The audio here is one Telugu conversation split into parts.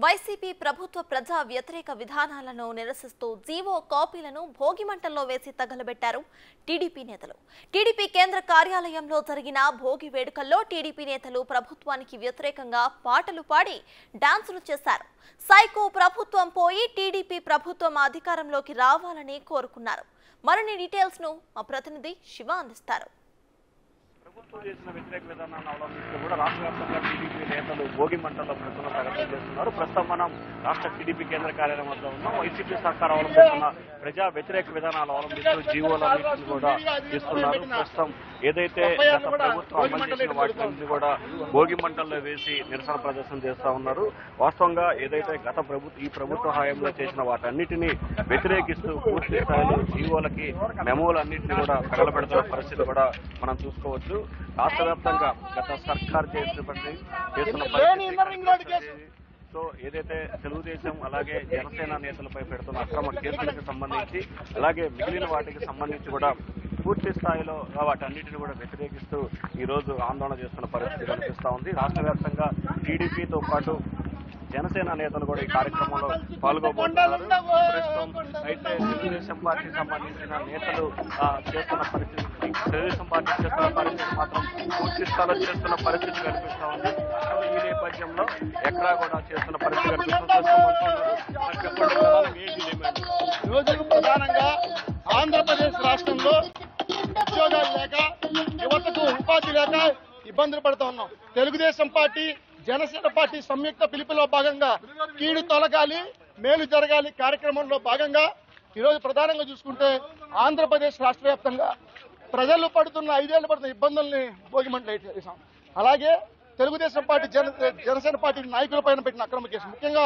వైసీపీ ప్రభుత్వ ప్రజా వ్యతిరేక విధానాలను నిరసిస్తూ జీవో కాపీలను భోగిమంటల్లో వేసి తగలబెట్టారు టీడీపీ నేతలు. టీడీపీ కేంద్ర కార్యాలయంలో జరిగిన భోగి వేడుకల్లో టీడీపీ నేతలు ప్రభుత్వానికి వ్యతిరేకంగా పాటలు పాడి డాన్సులు చేశారు. సైకో ప్రభుత్వం పోయి టీడీపీ ప్రభుత్వం అధికారంలోకి రావాలని కోరుకున్నారు. మరిన్ని డీటెయిల్స్ ను మా ప్రతినిధి శివ అందిస్తారు. ప్రభుత్వం చేసిన వ్యతిరేక విధానాన్ని అవలంబిస్తూ కూడా రాష్ట్ర వ్యాప్తంగా టీడీపీ నేతలు భోగి మంటల్లో ప్రజలను ప్రకటన చేస్తున్నారు. ప్రస్తుతం మనం రాష్ట్ర టీడీపీ కేంద్ర కార్యాలయం వద్ద ఉన్నాం. వైసీపీ సర్కార్ అవలంబిస్తున్న ప్రజా వ్యతిరేక విధానాలు అవలంబిస్తూ జీవోలన్నింటినీ కూడా ఇస్తున్నారు. ప్రస్తుతం ఏదైతే గత ప్రభుత్వం అమలు చేసిన వాటిని కూడా భోగి మంటల్లో వేసి నిరసన ప్రదర్శన చేస్తా ఉన్నారు. వాస్తవంగా ఏదైతే ఈ ప్రభుత్వ హయాంలో చేసిన వాటన్నిటినీ వ్యతిరేకిస్తూ పూర్తి స్థాయిలో జీవోలకి మెమోలన్నింటినీ కూడా తగలబెడుతున్న పరిస్థితి కూడా మనం చూసుకోవచ్చు. రాష్ట్ర వ్యాప్తంగా గత సర్కార్ చేస్తున్న సో ఏదైతే తెలుగుదేశం అలాగే జనసేన నేతలపై పెడుతున్న అక్రమ కేసులకు సంబంధించి అలాగే మిగిలిన వాటికి సంబంధించి కూడా పూర్తి స్థాయిలో వాటన్నిటిని కూడా వ్యతిరేకిస్తూ ఈ రోజు ఆందోళన చేస్తున్న పరిస్థితి కనిపిస్తా ఉంది. రాష్ట్ర వ్యాప్తంగా టీడీపీతో పాటు జనసేన నేతలు కూడా ఈ కార్యక్రమంలో పాల్గొబోతున్నారు. ప్రస్తుతం అయితే తెలుగుదేశం పార్టీకి సంబంధించిన నేతలు చేస్తున్న పరిస్థితి, తెలుగుదేశం పార్టీ చేస్తున్న పరిస్థితి మాత్రం పూర్తి స్థాయిలో చేస్తున్న పరిస్థితి కనిపిస్తా ఉంది. ఈ నేపథ్యంలో ఎక్కడా కూడా చేస్తున్న పరిస్థితి కనిపిస్తుంది. రోజుకు ప్రధానంగా ఆంధ్రప్రదేశ్ రాష్ట్రంలో ఉద్యోగాలు లేక యువతకు ఉపాధి లేక ఇబ్బందులు పడుతూ ఉన్నాం. తెలుగుదేశం పార్టీ జనసేన పార్టీ సంయుక్త పిలుపులో భాగంగా కీడు తొలగాలి మేలు జరగాలి కార్యక్రమంలో భాగంగా ఈరోజు ప్రధానంగా చూసుకుంటే ఆంధ్రప్రదేశ్ రాష్ట్ర వ్యాప్తంగా ప్రజలు పడుతున్న 5 ఏళ్లు పడుతున్న ఇబ్బందుల్ని భోగిమంటలు వేసాం. అలాగే తెలుగుదేశం పార్టీ జనసేన పార్టీ నాయకుల పైన పెట్టిన అక్రమ కేసు, ముఖ్యంగా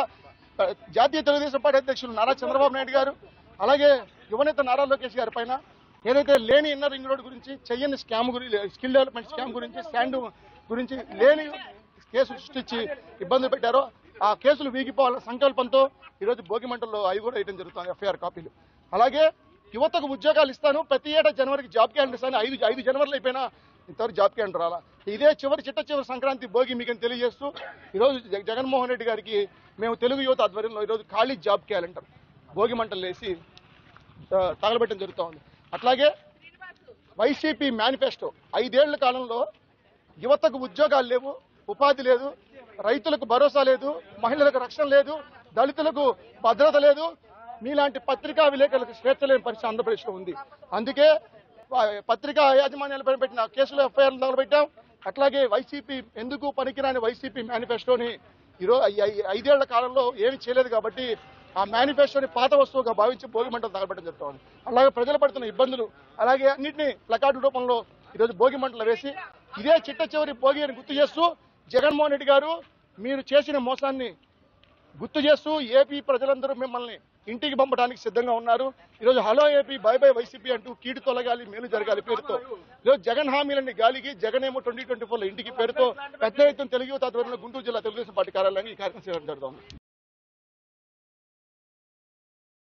జాతీయ తెలుగుదేశం పార్టీ అధ్యక్షులు నారా చంద్రబాబు నాయుడు గారు అలాగే యువనేత నారా లోకేష్ గారి పైన ఏదైతే లేని ఇన్నర్ రింగ్ రోడ్ గురించి, చెయ్యని స్కామ్ గురించి, స్కిల్ డెవలప్మెంట్ స్కామ్ గురించి, శాండ్ గురించి లేని కేసులు సృష్టించి ఇబ్బందులు పెట్టారో ఆ కేసులు వీగిపోవాలన్న సంకల్పంతో ఈరోజు భోగిమంటల్లో అవి కూడా వేయడం జరుగుతుంది, ఎఫ్ఐఆర్ కాపీలు. అలాగే యువతకు ఉద్యోగాలు ఇస్తాను, ప్రతి ఏటా జనవరికి జాబ్ క్యాలెండర్ ఇస్తాను, 5 జనవరిలో అయిపోయినా ఇంతవరకు జాబ్ క్యాలెండర్ రాలా. ఇదే చివరి సంక్రాంతి భోగి మీకు తెలియజేస్తూ ఈరోజు జగన్మోహన్ రెడ్డి గారికి మేము తెలుగు యువత ఆధ్వర్యంలో ఈరోజు ఖాళీ జాబ్ క్యాలెండర్ భోగిమంటలు వేసి తగలబెట్టడం జరుగుతూ ఉంది. అట్లాగే వైసీపీ మేనిఫెస్టో 5 ఏళ్ల కాలంలో యువతకు ఉద్యోగాలు లేవు, ఉపాధి లేదు, రైతులకు భరోసా లేదు, మహిళలకు రక్షణ లేదు, దళితులకు భద్రత లేదు, మీలాంటి పత్రికా విలేకరులకు స్వేచ్ఛ లేని పరిస్థితి ఆంధ్రప్రదేశ్లో ఉంది. అందుకే పత్రికా యాజమాన్యాలపై పెట్టిన కేసులో ఎఫ్ఐఆర్లు తగలబెట్టాం. అట్లాగే వైసీపీ ఎందుకు పనికిరాని వైసీపీ మేనిఫెస్టోని ఈరోజు 5 ఏళ్ల కాలంలో ఏమీ చేయలేదు కాబట్టి ఆ మేనిఫెస్టోని పాత వస్తువుగా భావించి భోగిమంటలు తగలబెట్టడం జరుగుతుంది. అలాగే ప్రజలు పడుతున్న ఇబ్బందులు అలాగే అన్నింటినీ ప్లకార్డు రూపంలో ఈరోజు భోగిమంటలు వేసి ఇదే చిట్ట భోగి అని గుర్తు చేస్తూ జగన్మోహన్ రెడ్డి గారు మీరు చేసిన మోసాన్ని గుర్తు చేస్తూ ఏపీ ప్రజలందరూ మిమ్మల్ని ఇంటికి పంపడానికి సిద్ధంగా ఉన్నారు. ఈరోజు hello AP by by YCP అంటూ కీడు తొలగాలి మేలు జరగాలి పేరుతో ఈరోజు జగన్ హామీలన్నీ గాలికి జగన్ ఏమో 2024 ఇంటికి పేరుతో పెద్ద ఎత్తున తెలుగు యువత ఆధ్వర్యంలో గుంటూరు జిల్లా తెలుగుదేశం పార్టీ కార్యాలయాన్ని ఈ కార్యక్రమం చేయడం జరుగుతుంది.